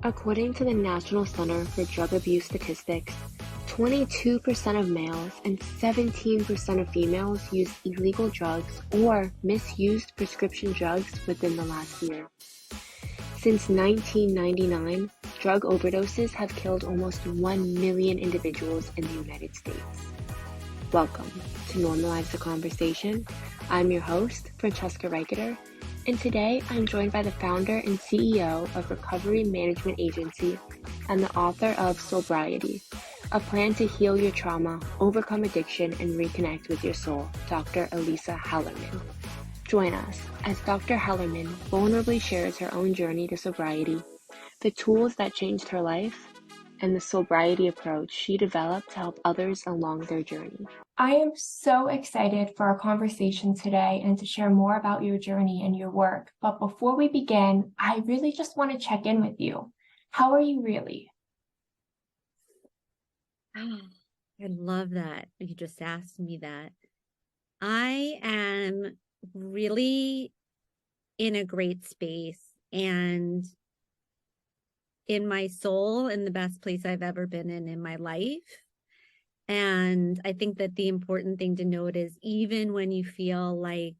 According to the National Center for Drug Abuse Statistics, 22% of males and 17% of females used illegal drugs or misused prescription drugs within the last year. Since 1999, drug overdoses have killed almost 1 million individuals in the United States. Welcome to Normalize The Conversation. I'm your host, Francesca Reicherter, and today I'm joined by the founder and CEO of Recovery Management Agency and the author of Sobriety, a plan to heal your trauma, overcome addiction, and reconnect with your soul, Dr. Elisa Hallerman. Join us as Dr. Hallerman vulnerably shares her own journey to sobriety, the tools that changed her life, and the sobriety approach she developed to help others along their journey. I am so excited for our conversation today and to share more about your journey and your work. But before we begin, I really just want to check in with you. How are you really? Oh, I love that. You just asked me that. I am really in a great space and in my soul, in the best place I've ever been in my life. And I think that the important thing to note is even when you feel like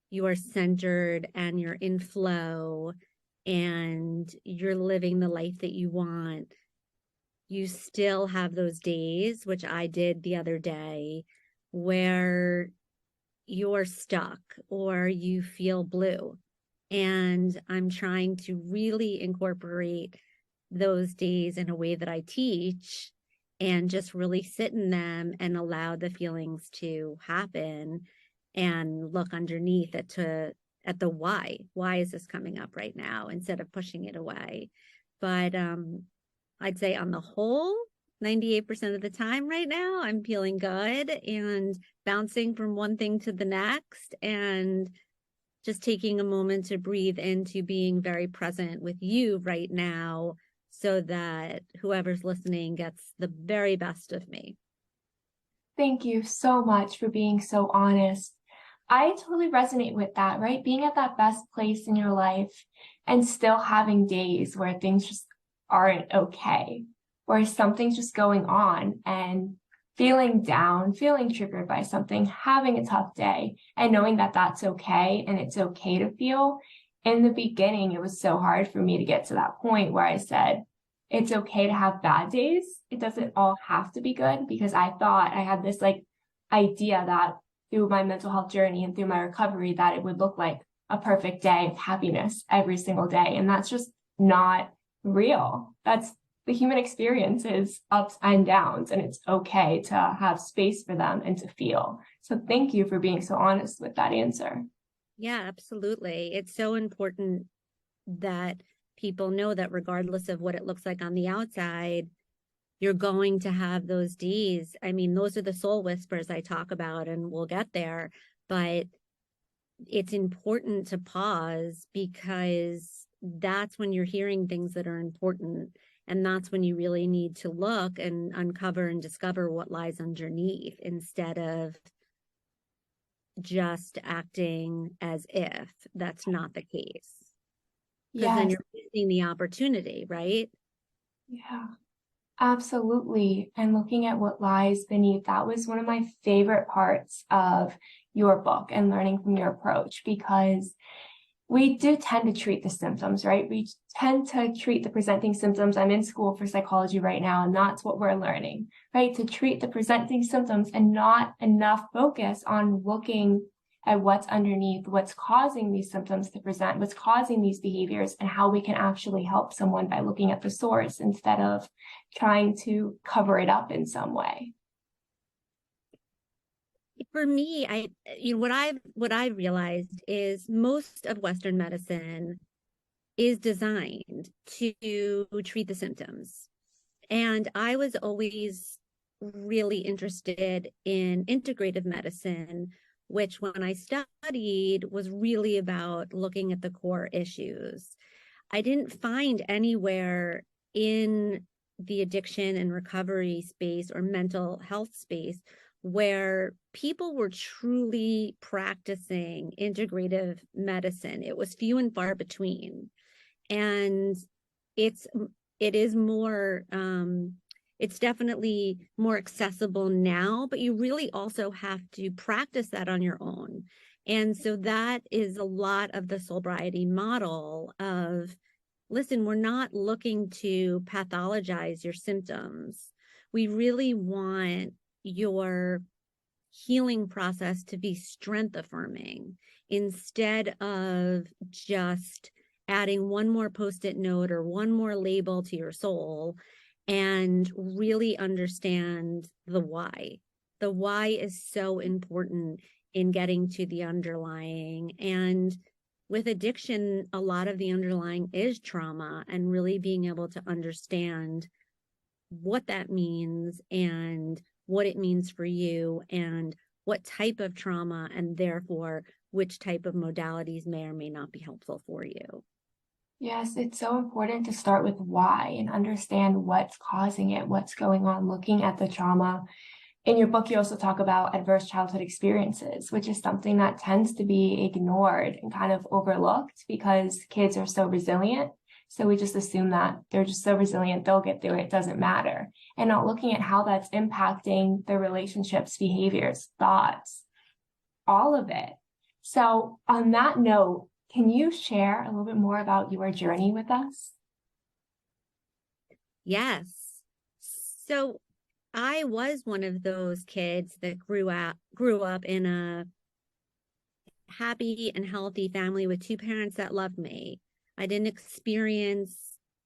you are centered and you're in flow and you're living the life that you want, you still have those days, which I did the other day, where you're stuck or you feel blue. And I'm trying to really incorporate those days in a way that I teach and just really sit in them and allow the feelings to happen and look underneath at the why. Why is this coming up right now instead of pushing it away? But I'd say on the whole, 98% of the time right now, I'm feeling good and bouncing from one thing to the next and just taking a moment to breathe into being very present with you right now so that whoever's listening gets the very best of me. Thank you so much for being so honest. I totally resonate with that, right? Being at that best place in your life and still having days where things just aren't okay, where something's just going on and feeling down, feeling triggered by something, having a tough day, and knowing that that's okay and it's okay to feel. In the beginning, it was so hard for me to get to that point where I said, it's okay to have bad days. It doesn't all have to be good, because I thought I had this idea that through my mental health journey and through my recovery that it would look like a perfect day of happiness every single day. And that's just not real. That's the human experience is ups and downs, and it's okay to have space for them and to feel. So thank you for being so honest with that answer. Yeah, absolutely. It's so important that people know that regardless of what it looks like on the outside, you're going to have those days. I mean, those are the soul whispers I talk about, and we'll get there. But it's important to pause, because that's when you're hearing things that are important. And that's when you really need to look and uncover and discover what lies underneath, instead of just acting as if that's not the case. Because then you're missing the opportunity, right? Yeah, absolutely. And looking at what lies beneath, that was one of my favorite parts of your book and learning from your approach, because we do tend to treat the symptoms, right? We tend to treat the presenting symptoms. I'm in school for psychology right now, and that's what we're learning, right? To treat the presenting symptoms and not enough focus on looking at what's underneath, what's causing these symptoms to present, what's causing these behaviors, and how we can actually help someone by looking at the source instead of trying to cover it up in some way. For me, what I've realized is most of Western medicine is designed to treat the symptoms. And I was always really interested in integrative medicine, which when I studied was really about looking at the core issues. I didn't find anywhere in the addiction and recovery space or mental health space where people were truly practicing integrative medicine. It was few and far between. And it is more, it's definitely more accessible now, but you really also have to practice that on your own. And so that is a lot of the Soulbriety model of, listen, we're not looking to pathologize your symptoms. We really want your healing process to be strength affirming instead of just adding one more post-it note or one more label to your soul, and really understand the why. The why is so important in getting to the underlying. And with addiction, a lot of the underlying is trauma, and really being able to understand what that means and what it means for you and what type of trauma, and therefore which type of modalities may or may not be helpful for you. Yes, it's so important to start with why and understand what's causing it, what's going on, looking at the trauma. In your book, you also talk about adverse childhood experiences, which is something that tends to be ignored and kind of overlooked because kids are so resilient. So we just assume that they're just so resilient, they'll get through it, it doesn't matter. And not looking at how that's impacting their relationships, behaviors, thoughts, all of it. So on that note, can you share a little bit more about your journey with us? Yes. So I was one of those kids that grew up in a happy and healthy family with two parents that loved me. I didn't experience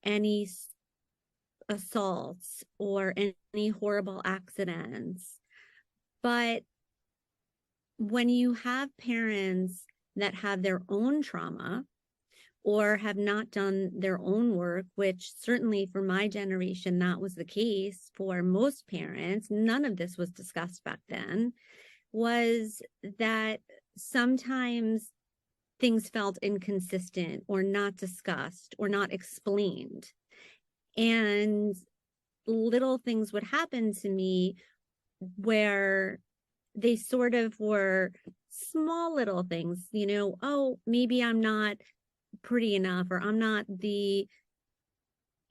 any assaults or any horrible accidents. But when you have parents that have their own trauma or have not done their own work, which certainly for my generation, that was the case for most parents, none of this was discussed back then, was that sometimes things felt inconsistent or not discussed or not explained. And little things would happen to me where they sort of were small little things, oh, maybe I'm not pretty enough, or I'm not the,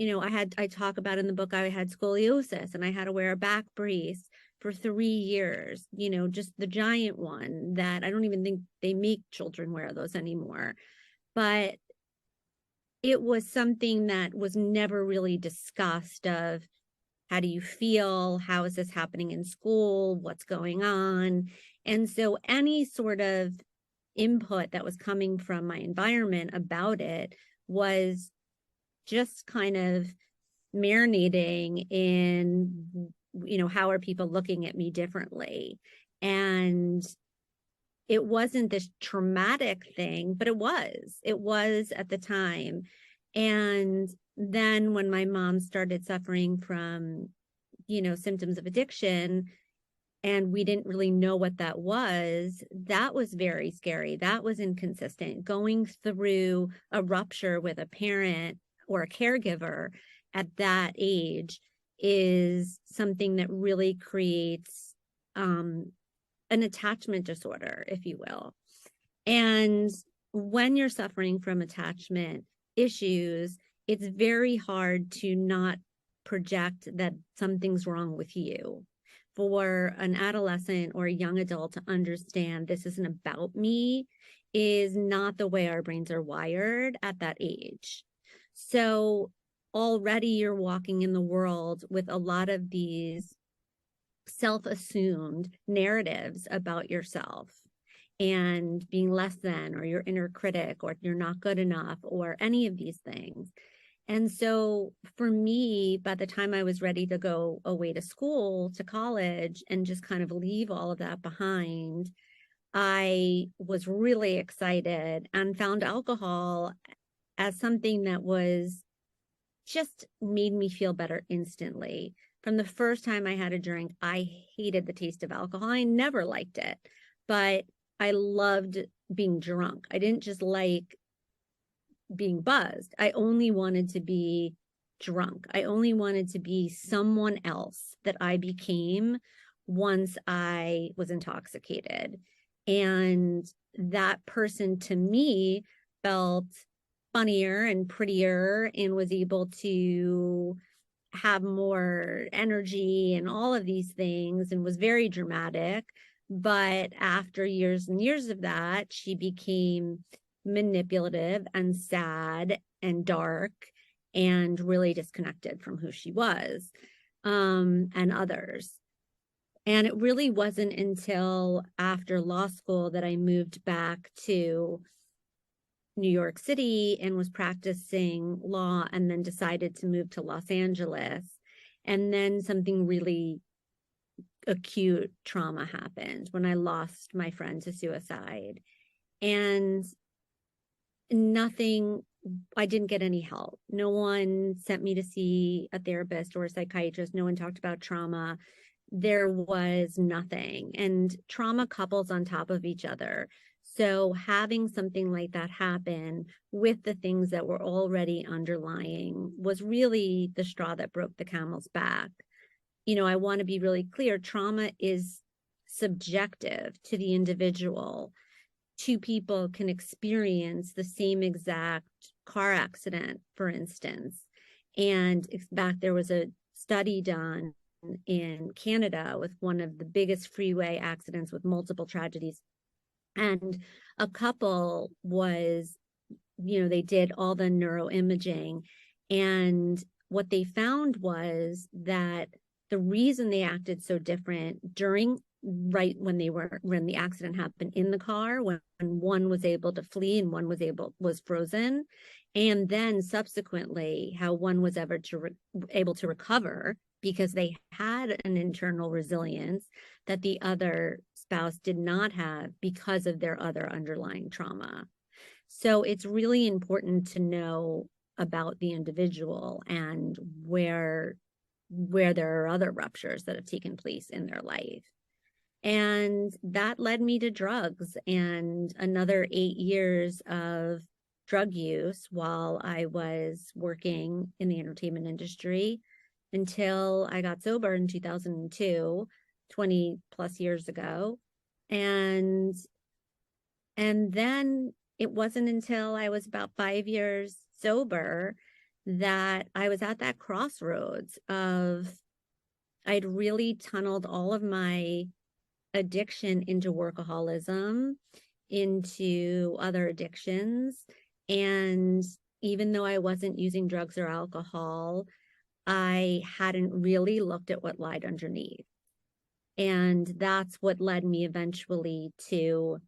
I talk about in the book, I had scoliosis and I had to wear a back brace for 3 years, just the giant one that I don't even think they make children wear those anymore. But it was something that was never really discussed of, how do you feel? How is this happening in school? What's going on? And so any sort of input that was coming from my environment about it was just kind of marinating in, how are people looking at me differently? And it wasn't this traumatic thing, but it was at the time. And then when my mom started suffering from, symptoms of addiction, and we didn't really know what that was very scary. That was inconsistent. Going through a rupture with a parent or a caregiver at that age is something that really creates an attachment disorder, if you will. And when you're suffering from attachment issues, it's very hard to not project that something's wrong with you. For an adolescent or a young adult to understand this isn't about me is not the way our brains are wired at that age. So already you're walking in the world with a lot of these self-assumed narratives about yourself and being less than, or your inner critic, or you're not good enough, or any of these things. And so for me, by the time I was ready to go away to school, to college, and just kind of leave all of that behind, I was really excited and found alcohol as something that was just made me feel better instantly. From the first time I had a drink, I hated the taste of alcohol. I never liked it, but I loved being drunk. I didn't just like being buzzed. I only wanted to be drunk. I only wanted to be someone else that I became once I was intoxicated. And that person to me felt funnier and prettier and was able to have more energy and all of these things and was very dramatic. But after years and years of that, she became manipulative and sad and dark and really disconnected from who she was, and others. And it really wasn't until after law school that I moved back to New York City and was practicing law, and then decided to move to Los Angeles. And then something really acute trauma happened when I lost my friend to suicide. And I didn't get any help. No one sent me to see a therapist or a psychiatrist. No one talked about trauma. There was nothing. And trauma couples on top of each other. So having something like that happen with the things that were already underlying was really the straw that broke the camel's back. You know, I want to be really clear. Trauma is subjective to the individual. Two people can experience the same exact car accident, for instance. And in fact, there was a study done in Canada with one of the biggest freeway accidents with multiple tragedies. And a couple was, they did all the neuroimaging. And what they found was that the reason they acted so different right when the accident happened in the car, when one was able to flee and one was frozen, and then subsequently how one was able to recover because they had an internal resilience that the other spouse did not have because of their other underlying trauma. So it's really important to know about the individual and where there are other ruptures that have taken place in their life. And that led me to drugs and another 8 years of drug use while I was working in the entertainment industry until I got sober in 2002, 20 plus years ago. And then it wasn't until I was about 5 years sober that I was at that crossroads of I'd really tunneled all of my addiction into workaholism, into other addictions. And even though I wasn't using drugs or alcohol, I hadn't really looked at what lied underneath. And that's what led me eventually to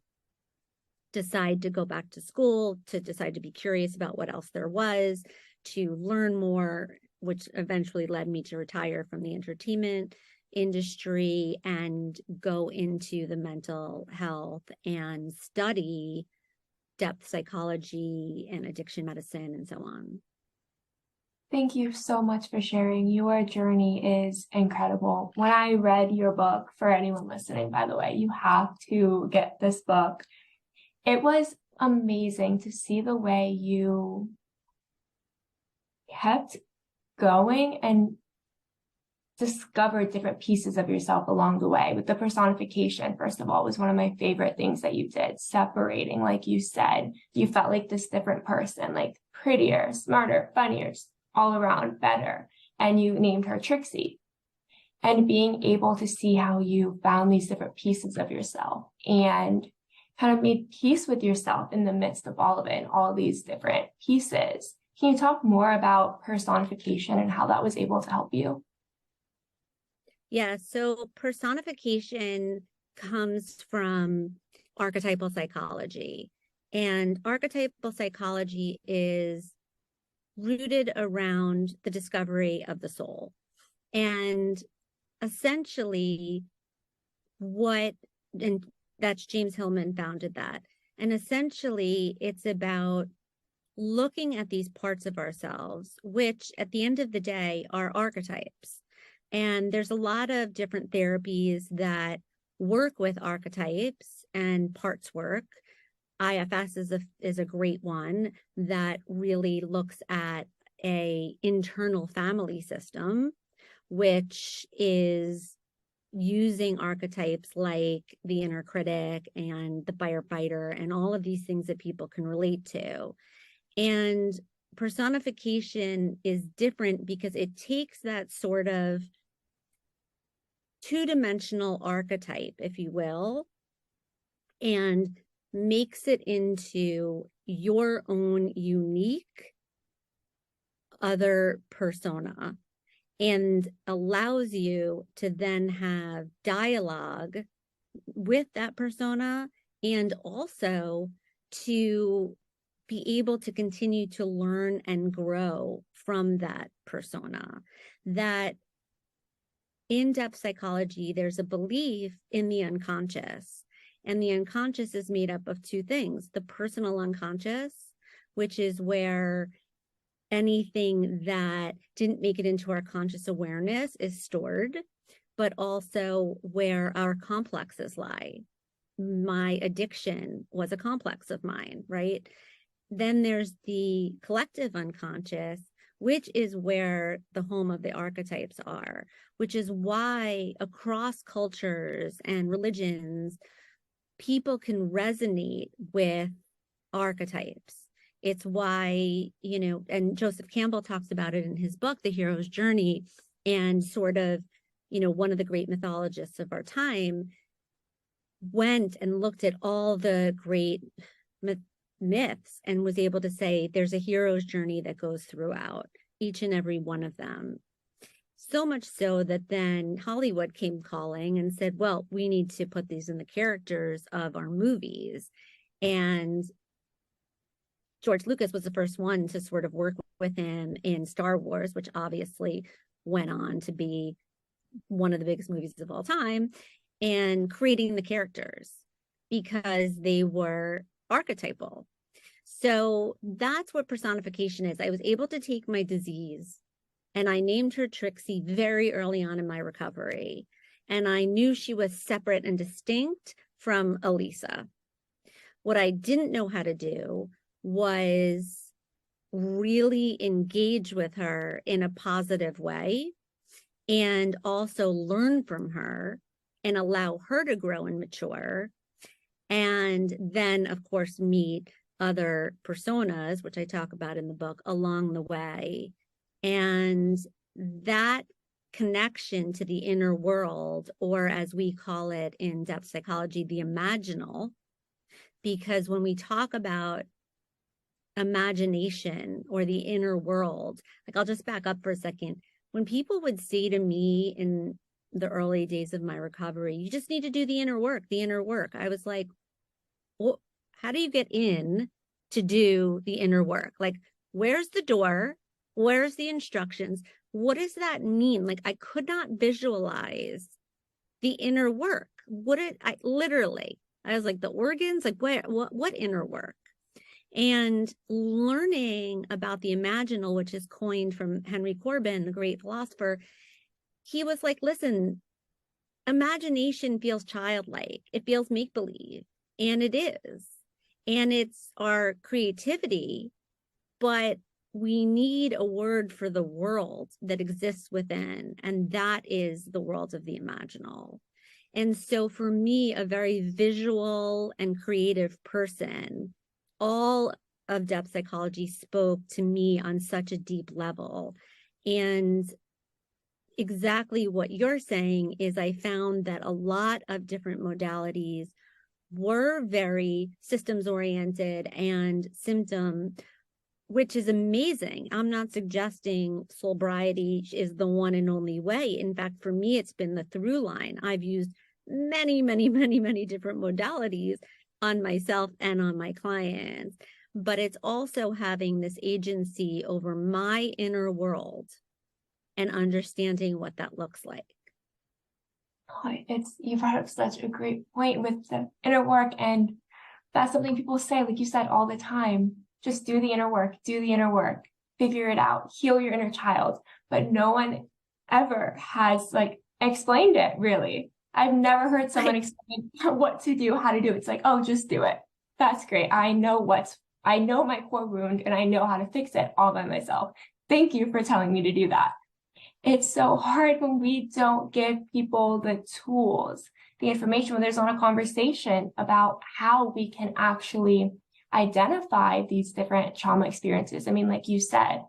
decide to go back to school, to decide to be curious about what else there was, to learn more, which eventually led me to retire from the entertainment industry and go into the mental health and study depth psychology and addiction medicine and so on. Thank you so much for sharing. Your journey is incredible. When I read your book, for anyone listening, by the way, you have to get this book. It was amazing to see the way you kept going and discovered different pieces of yourself along the way. With the personification, first of all, was one of my favorite things that you did. Separating, like you said, you felt like this different person, like prettier, smarter, funnier, all around better. And you named her Trixie. And being able to see how you found these different pieces of yourself and kind of made peace with yourself in the midst of all of it and all these different pieces. Can you talk more about personification and how that was able to help you? Yeah, so personification comes from archetypal psychology. And archetypal psychology is rooted around the discovery of the soul. And essentially and that's James Hillman founded that. And essentially it's about looking at these parts of ourselves, which at the end of the day are archetypes. And there's a lot of different therapies that work with archetypes and parts work. IFS is a great one that really looks at a internal family system, which is using archetypes like the inner critic and the firefighter and all of these things that people can relate to. And personification is different because it takes that sort of two-dimensional archetype, if you will, and makes it into your own unique other persona, and allows you to then have dialogue with that persona, and also to be able to continue to learn and grow from that persona. That in-depth psychology, there's a belief in the unconscious, and the unconscious is made up of two things: the personal unconscious, which is where anything that didn't make it into our conscious awareness is stored, but also where our complexes lie. My addiction was a complex of mine, right? Then there's the collective unconscious, which is where the home of the archetypes are, which is why across cultures and religions, people can resonate with archetypes. It's why, you know, and Joseph Campbell talks about it in his book, The Hero's Journey, and sort of, you know, one of the great mythologists of our time went and looked at all the great myths and was able to say there's a hero's journey that goes throughout each and every one of them. So much so that then Hollywood came calling and said, well, we need to put these in the characters of our movies. And George Lucas was the first one to sort of work with him in Star Wars, which obviously went on to be one of the biggest movies of all time, and creating the characters because they were archetypal. So that's what personification is. I was able to take my disease and I named her Trixie very early on in my recovery. And I knew she was separate and distinct from Elisa. What I didn't know how to do was really engage with her in a positive way and also learn from her and allow her to grow and mature. And then, of course, meet other personas, which I talk about in the book, along the way. And that connection to the inner world, or as we call it in depth psychology, the imaginal, because when we talk about imagination or the inner world, like, I'll just back up for a second. When people would say to me in the early days of my recovery, you just need to do the inner work, I was like, well, how do you get in to do the inner work? Like, where's the door? Where's the instructions? What does that mean? Like, I could not visualize the inner work. I was like, the organs, like, what inner work? And learning about the imaginal, which is coined from Henry Corbin, the great philosopher, he was like, listen, imagination feels childlike. It feels make-believe, and it is. And it's our creativity, but we need a word for the world that exists within, and that is the world of the imaginal. And so for me, a very visual and creative person, all of depth psychology spoke to me on such a deep level. And exactly what you're saying is, I found that a lot of different modalities were very systems oriented and symptom, which is amazing. I'm not suggesting Soulbriety is the one and only way. In fact, for me, it's been the through line. I've used many, many, many, many different modalities on myself and on my clients, but it's also having this agency over my inner world and understanding what that looks like. You brought up such a great point with the inner work, and that's something people say, like you said, all the time. Just do the inner work, figure it out, heal your inner child. But no one ever has like explained it, really. I've never heard someone explain what to do, how to do it. It's like, oh, just do it. That's great. I know my core wound and I know how to fix it all by myself. Thank you for telling me to do that. It's so hard when we don't give people the tools, the information, when there's not a conversation about how we can actually identify these different trauma experiences. I mean, like you said,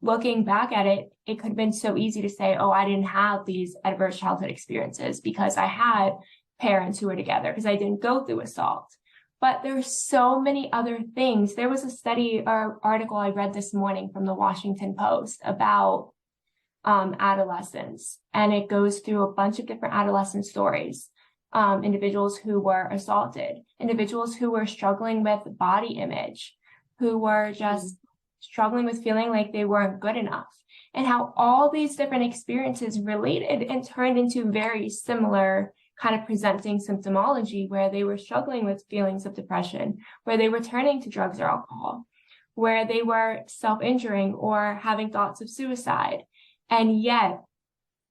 looking back at it, it could have been so easy to say, oh, I didn't have these adverse childhood experiences because I had parents who were together, because I didn't go through assault. But there's so many other things. There was a study or article I read this morning from the Washington Post about adolescence, and it goes through a bunch of different adolescent stories. Individuals who were assaulted, individuals who were struggling with body image, who were just struggling with feeling like they weren't good enough, and how all these different experiences related and turned into very similar kind of presenting symptomology, where they were struggling with feelings of depression, where they were turning to drugs or alcohol, where they were self-injuring or having thoughts of suicide. And yet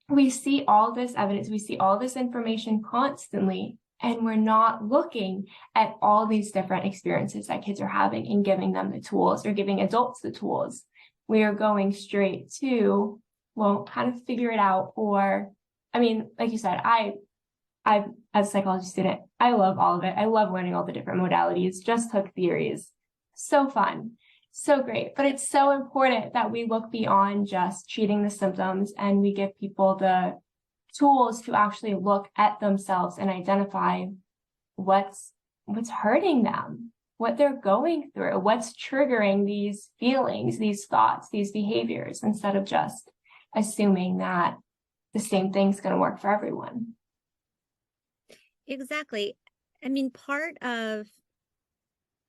we see all this evidence, we see all this information constantly, and we're not looking at all these different experiences that kids are having and giving them the tools, or giving adults the tools. We are going straight to, well, kind of figure it out. Or, I mean, like you said, I as a psychology student, I love all of it. I love learning all the different modalities. Just took theories. So fun. So great. But it's so important that we look beyond just treating the symptoms, and we give people the tools to actually look at themselves and identify what's hurting them, what they're going through, what's triggering these feelings, these thoughts, these behaviors, instead of just assuming that the same thing's going to work for everyone. Exactly. I mean, part of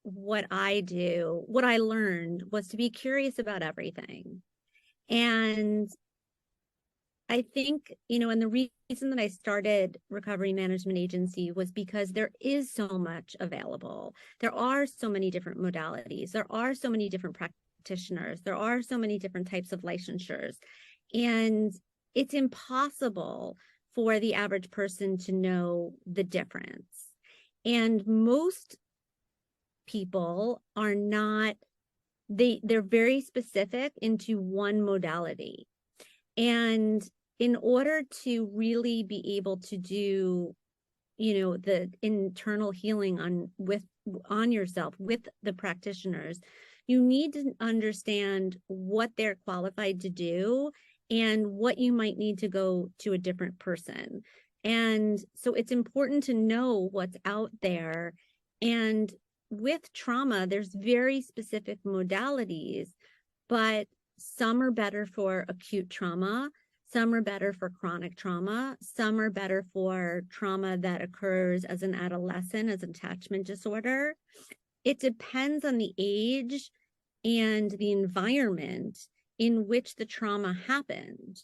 what I do, what I learned, was to be curious about everything. And I think, and the reason that I started Recovery Management Agency was because there is so much available. There are so many different modalities. There are so many different practitioners. There are so many different types of licensures. And it's impossible for the average person to know the difference. And most people are not, they're very specific into one modality. And in order to really be able to do, the internal healing on yourself with the practitioners, you need to understand what they're qualified to do and what you might need to go to a different person. And so it's important to know what's out there. And with trauma, there's very specific modalities, but some are better for acute trauma, some are better for chronic trauma, some are better for trauma that occurs as an adolescent, as an attachment disorder. It depends on the age and the environment in which the trauma happened.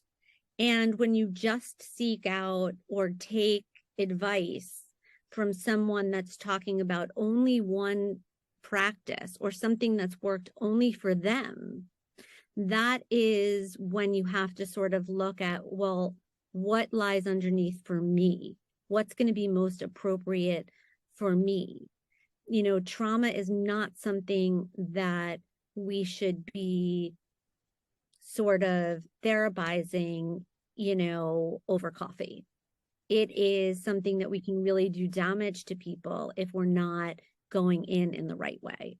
And when you just seek out or take advice from someone that's talking about only one practice or something that's worked only for them, that is when you have to sort of look at, well, what lies underneath for me? What's going to be most appropriate for me? Trauma is not something that we should be sort of therapizing, over coffee. It is something that we can really do damage to people if we're not going in the right way.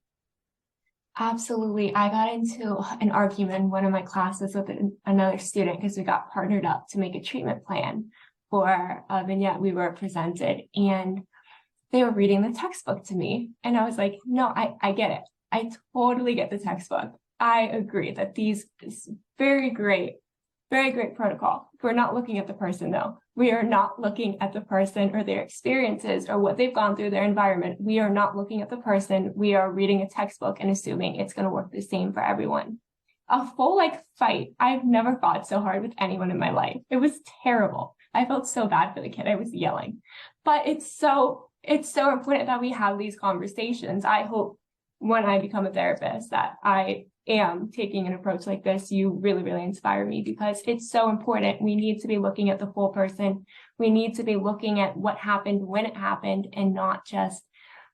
Absolutely. I got into an argument in one of my classes with another student because we got partnered up to make a treatment plan for a vignette we were presented, and they were reading the textbook to me. And I was like, no, I get it. I totally get the textbook. I agree that these is very great protocol. We're not looking at the person though. We are not looking at the person or their experiences or what they've gone through, their environment. We are not looking at the person. We are reading a textbook and assuming it's going to work the same for everyone. A full fight. I've never fought so hard with anyone in my life. It was terrible. I felt so bad for the kid. I was yelling. But it's so important that we have these conversations. I hope when I become a therapist that I am taking an approach like this. You really, really inspire me because it's so important. We need to be looking at the full person. We need to be looking at what happened when it happened and not just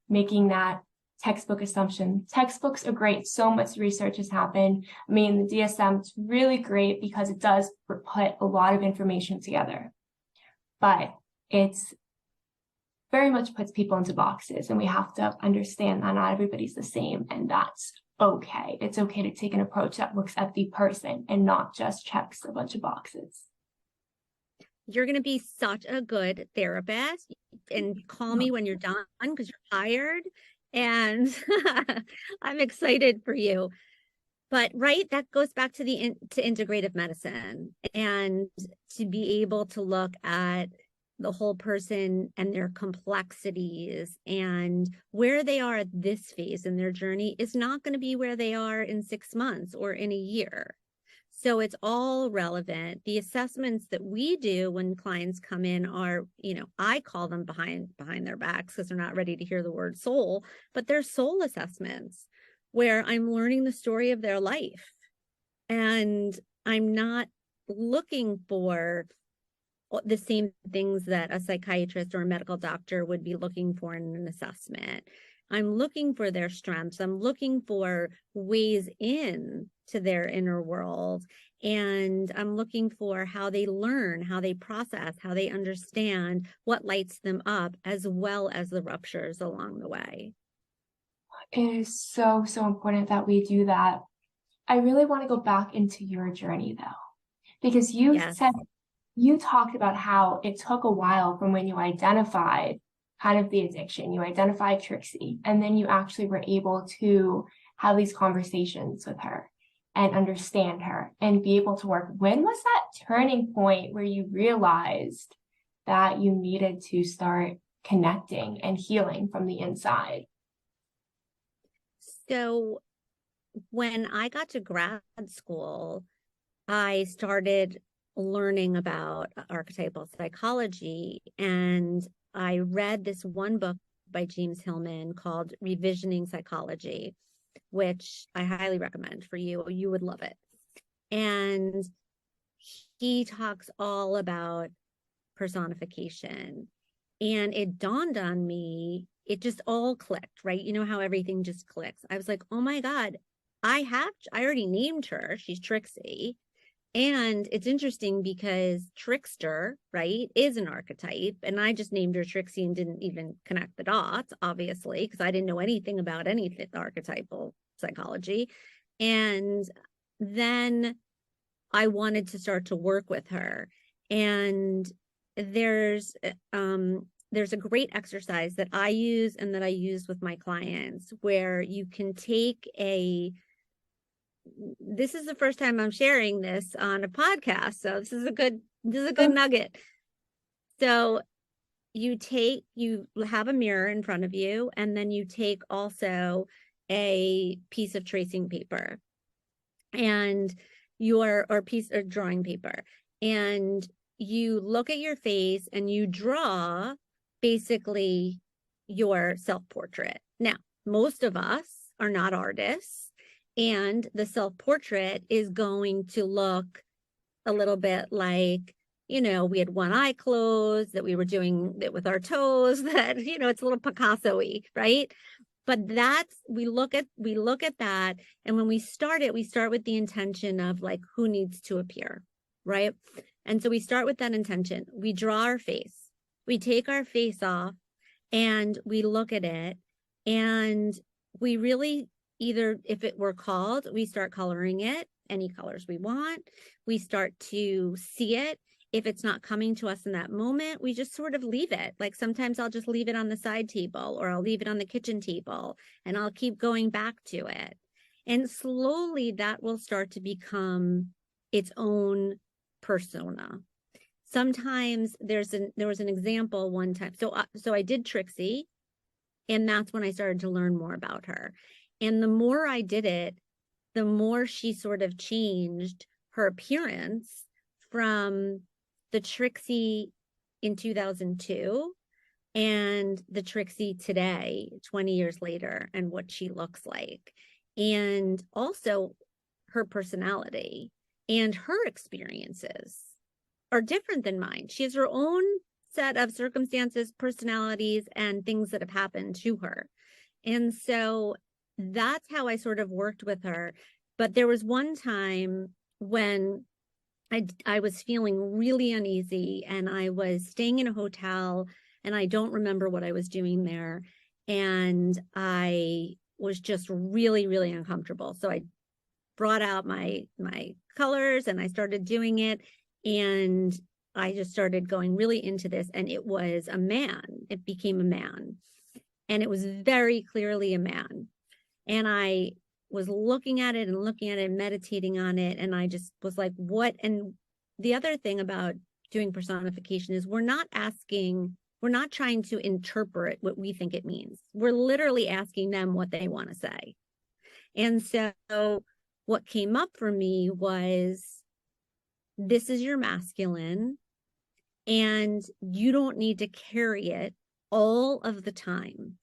making that textbook assumption. Textbooks are great. So much research has happened. I mean, the DSM is really great because it does put a lot of information together, but it's very much puts people into boxes, and we have to understand that not everybody's the same, and that's okay. It's okay to take an approach that looks at the person and not just checks a bunch of boxes. You're going to be such a good therapist, and call me when you're done because you're tired, and I'm excited for you. But right, that goes back to to integrative medicine, and to be able to look at the whole person and their complexities, and where they are at this phase in their journey is not going to be where they are in 6 months or in a year. So it's all relevant. The assessments that we do when clients come in are, I call them behind their backs because they're not ready to hear the word soul, but they're soul assessments where I'm learning the story of their life. And I'm not looking for the same things that a psychiatrist or a medical doctor would be looking for in an assessment. I'm looking for their strengths. I'm looking for ways in to their inner world. And I'm looking for how they learn, how they process, how they understand what lights them up, as well as the ruptures along the way. It is so, so important that we do that. I really want to go back into your journey though, because you said, you talked about how it took a while from when you identified kind of the addiction, you identified Trixie, and then you actually were able to have these conversations with her and understand her and be able to work. When was that turning point where you realized that you needed to start connecting and healing from the inside? So when I got to grad school, I started learning about archetypal psychology, and I read this one book by James Hillman called Revisioning Psychology, which I highly recommend for you. You would love it. And he talks all about personification. And it dawned on me, it just all clicked, right? You know how everything just clicks. I was like, oh my God, I already named her. She's Trixie. And it's interesting because trickster, right, is an archetype. And I just named her Trixie and didn't even connect the dots, obviously, because I didn't know anything about anything archetypal psychology. And then I wanted to start to work with her. And there's a great exercise that I use and that I use with my clients where you can take this is the first time I'm sharing this on a podcast, so this is a good nugget. So you have a mirror in front of you, and then you take also a piece of tracing paper and piece of drawing paper, and you look at your face and you draw basically your self-portrait. Now, most of us are not artists, and the self-portrait is going to look a little bit like, we had one eye closed, that we were doing it with our toes, that, it's a little Picasso-y, right? But we look at that. And when we start with the intention of like, who needs to appear, right? And so we start with that intention. We draw our face, we take our face off, and we look at it, and we really either, if it were called, we start coloring it any colors we want. We start to see it. If it's not coming to us in that moment, we just sort of leave it. Like sometimes I'll just leave it on the side table, or I'll leave it on the kitchen table, and I'll keep going back to it. And slowly that will start to become its own persona. Sometimes there was an example one time. So I did Trixie, and that's when I started to learn more about her. And the more I did it, the more she sort of changed her appearance from the Trixie in 2002 and the Trixie today, 20 years later, and what she looks like. And also her personality and her experiences are different than mine. She has her own set of circumstances, personalities, and things that have happened to her. And so that's how I sort of worked with her. But there was one time when I was feeling really uneasy, and I was staying in a hotel, and I don't remember what I was doing there. And I was just really, really uncomfortable. So I brought out my colors and I started doing it. And I just started going really into this, and it was a man. It became a man, and it was very clearly a man. And I was looking at it and meditating on it. And I just was like, what? And the other thing about doing personification is we're not trying to interpret what we think it means. We're literally asking them what they want to say. And so what came up for me was, this is your masculine, and you don't need to carry it all of the time.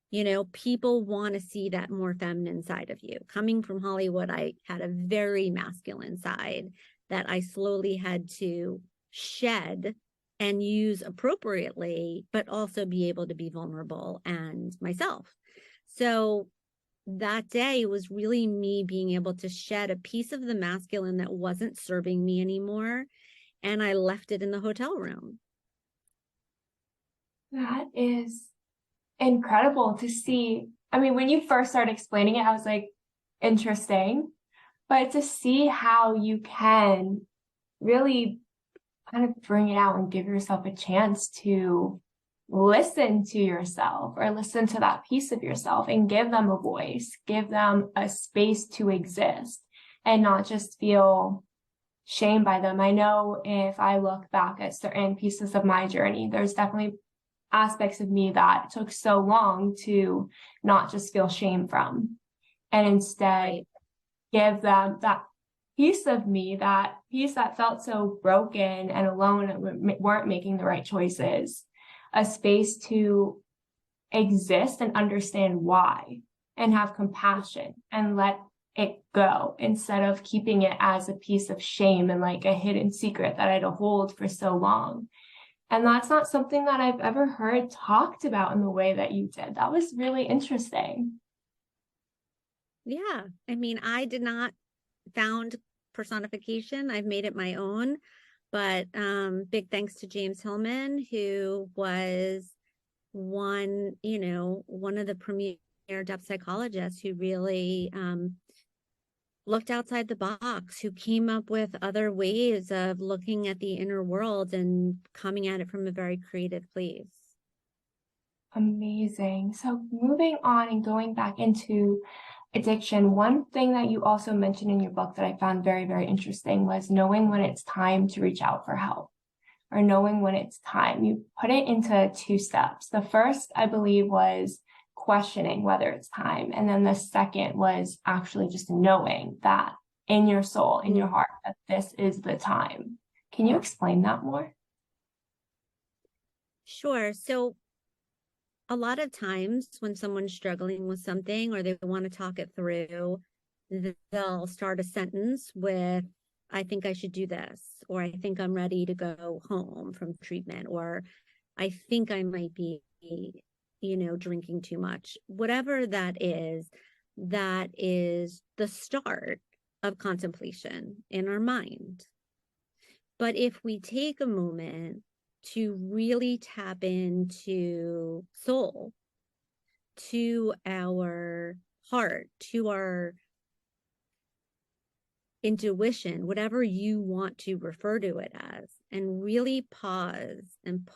You know, people want to see that more feminine side of you. Coming from Hollywood, I had a very masculine side that I slowly had to shed and use appropriately, but also be able to be vulnerable and myself. So that day was really me being able to shed a piece of the masculine that wasn't serving me anymore. And I left it in the hotel room. That is incredible to see. I mean, when you first started explaining it, I was like, interesting. But to see how you can really kind of bring it out and give yourself a chance to listen to yourself, or listen to that piece of yourself and give them a voice, give them a space to exist and not just feel shame by them. I know if I look back at certain pieces of my journey, there's definitely aspects of me that took so long to not just feel shame from, and instead give them that piece of me, that piece that felt so broken and alone and weren't making the right choices, a space to exist and understand why, and have compassion and let it go, instead of keeping it as a piece of shame and like a hidden secret that I had to hold for so long. And that's not something that I've ever heard talked about in the way that you did. That was really interesting. Yeah. I mean, I did not found personification. I've made it my own. But big thanks to James Hillman, who was one of the premier depth psychologists who really looked outside the box, who came up with other ways of looking at the inner world and coming at it from a very creative place. Amazing. So moving on and going back into addiction, one thing that you also mentioned in your book that I found very, very interesting was knowing when it's time to reach out for help, or knowing when it's time. You put it into 2 steps. The first, I believe, was questioning whether it's time. And then the second was actually just knowing that in your soul, in your heart, that this is the time. Can you explain that more? Sure. So a lot of times when someone's struggling with something or they want to talk it through, they'll start a sentence with, I think I should do this, or I think I'm ready to go home from treatment, or I think I might be, drinking too much. Whatever that is the start of contemplation in our mind. But if we take a moment to really tap into soul, to our heart, to our intuition, whatever you want to refer to it as, and really pause and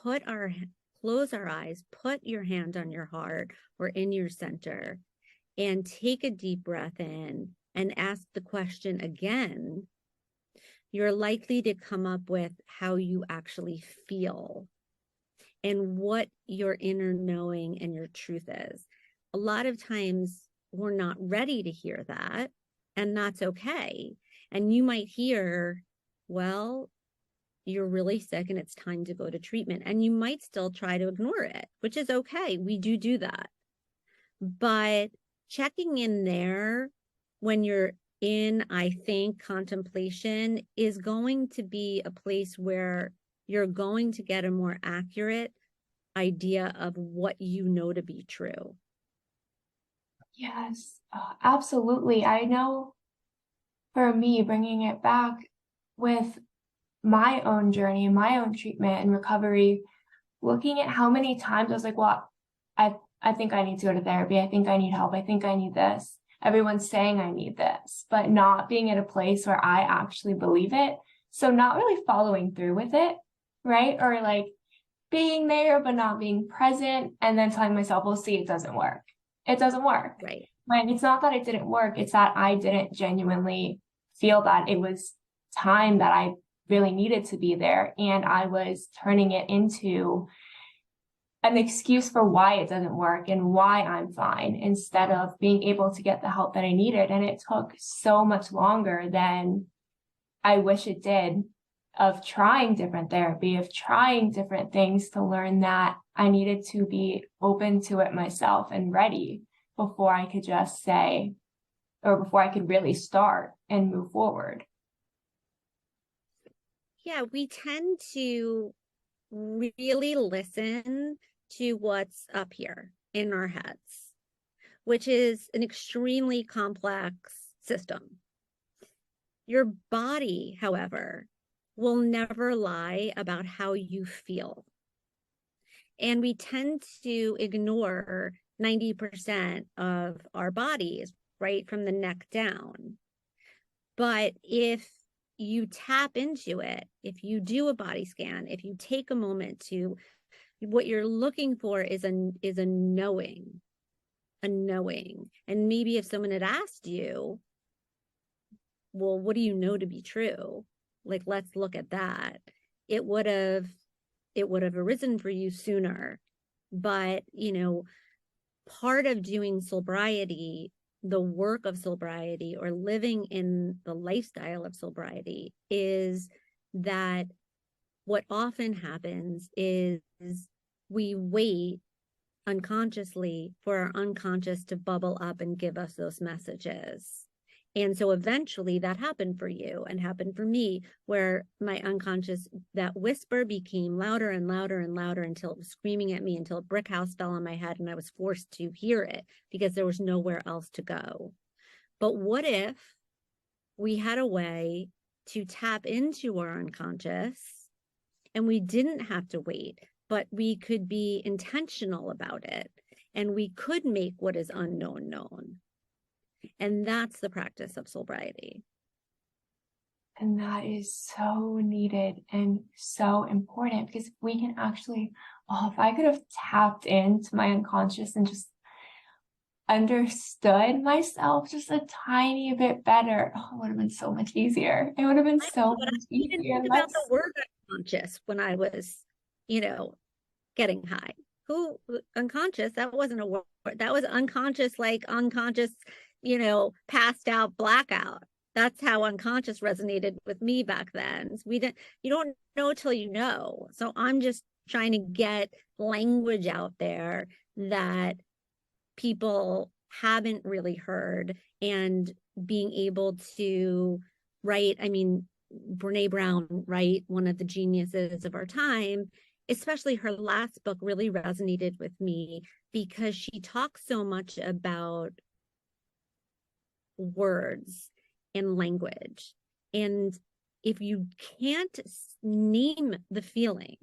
close our eyes, put your hand on your heart or in your center, and take a deep breath in and ask the question again, you're likely to come up with how you actually feel and what your inner knowing and your truth is. A lot of times we're not ready to hear that, and that's okay. And you might hear, well, you're really sick and it's time to go to treatment. And you might still try to ignore it, which is okay. We do that. But checking in there when you're in, I think, contemplation is going to be a place where you're going to get a more accurate idea of what you know to be true. Yes, absolutely. I know for me, bringing it back with my own journey, my own treatment and recovery, looking at how many times I was like, well, I think I need to go to therapy. I think I need help. I think I need this. Everyone's saying I need this, but not being at a place where I actually believe it. So not really following through with it, right? Or like being there, but not being present, and then telling myself, well, see, it doesn't work. It doesn't work. Right. When it's not that it didn't work, it's that I didn't genuinely feel that it was time that I really needed to be there. And I was turning it into an excuse for why it doesn't work and why I'm fine, instead of being able to get the help that I needed. And it took so much longer than I wish it did, of trying different therapy, of trying different things, to learn that I needed to be open to it myself and ready before I could just say, or before I could really start and move forward. Yeah, we tend to really listen to what's up here in our heads, which is an extremely complex system. Your body, however, will never lie about how you feel. And we tend to ignore 90% of our bodies, right, from the neck down. But if you tap into it, if you do a body scan, if you take a moment to, what you're looking for is a knowing. And maybe if someone had asked you, well, what do you know to be true? Like, let's look at that. It would have arisen for you sooner. But, part of doing sobriety, the work of sobriety, or living in the lifestyle of sobriety, is that what often happens is we wait unconsciously for our unconscious to bubble up and give us those messages. And so eventually that happened for you and happened for me, where my unconscious, that whisper became louder and louder and louder until it was screaming at me, until a brick house fell on my head and I was forced to hear it because there was nowhere else to go. But what if we had a way to tap into our unconscious and we didn't have to wait, but we could be intentional about it and we could make what is unknown known? And that's the practice of sobriety. And that is so needed and so important, because if we can actually, if I could have tapped into my unconscious and just understood myself just a tiny bit better, it would have been so much easier. It would have been so much easier. I didn't think about the word unconscious when I was, getting high. Who unconscious? That wasn't a word. That was unconscious, like unconscious, passed out, blackout. That's how unconscious resonated with me back then. You don't know till you know. So I'm just trying to get language out there that people haven't really heard, and being able to write. I mean, Brene Brown, right, one of the geniuses of our time, especially her last book really resonated with me because she talks so much about words and language. And if you can't name the feeling,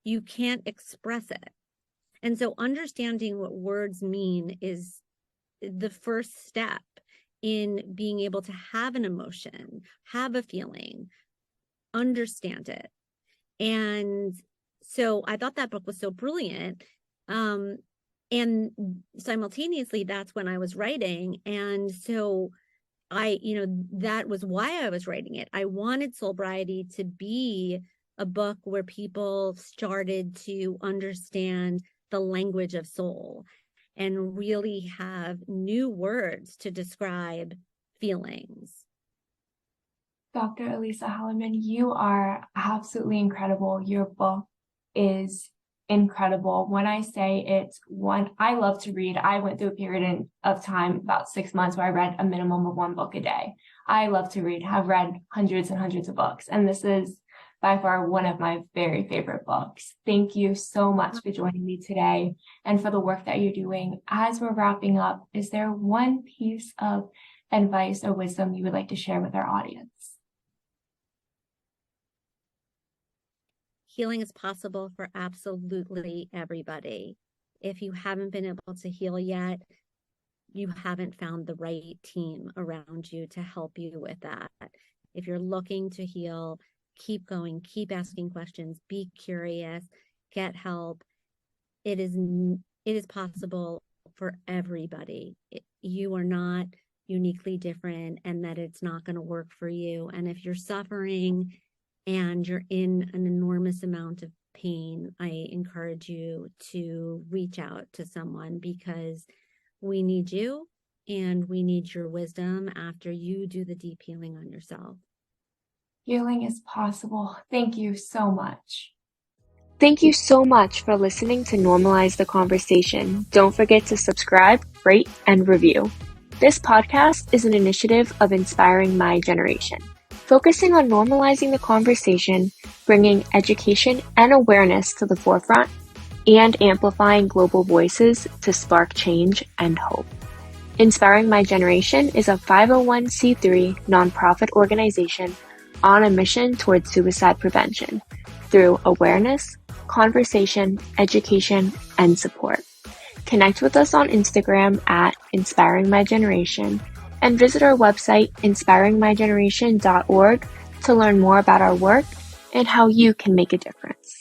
you can't express it. And so understanding what words mean is the first step in being able to have an emotion, have a feeling, understand it. And so I thought that book was so brilliant. And simultaneously, that's when I was writing. And so that was why I was writing it. I wanted Soulbriety to be a book where people started to understand the language of soul and really have new words to describe feelings. Dr. Elisa Hallerman, you are absolutely incredible. Your book is incredible. When I say it's one, I love to read. I went through a period of time, about 6 months, where I read a minimum of 1 book a day. I love to read, have read hundreds and hundreds of books. And this is by far one of my very favorite books. Thank you so much for joining me today and for the work that you're doing. As we're wrapping up, is there one piece of advice or wisdom you would like to share with our audience? Healing is possible for absolutely everybody. If you haven't been able to heal yet, you haven't found the right team around you to help you with that. If you're looking to heal, keep going, keep asking questions, be curious, get help. It is possible for everybody. You are not uniquely different, and that it's not going to work for you. And if you're suffering and you're in an enormous amount of pain, I encourage you to reach out to someone, because we need you and we need your wisdom after you do the deep healing on yourself. Healing is possible. Thank you so much. Thank you so much for listening to Normalize the Conversation. Don't forget to subscribe, rate, and review. This podcast is an initiative of Inspiring My Generation, focusing on normalizing the conversation, bringing education and awareness to the forefront, and amplifying global voices to spark change and hope. Inspiring My Generation is a 501c3 nonprofit organization on a mission towards suicide prevention through awareness, conversation, education, and support. Connect with us on Instagram at Inspiring My Generation and visit our website inspiringmygeneration.org to learn more about our work and how you can make a difference.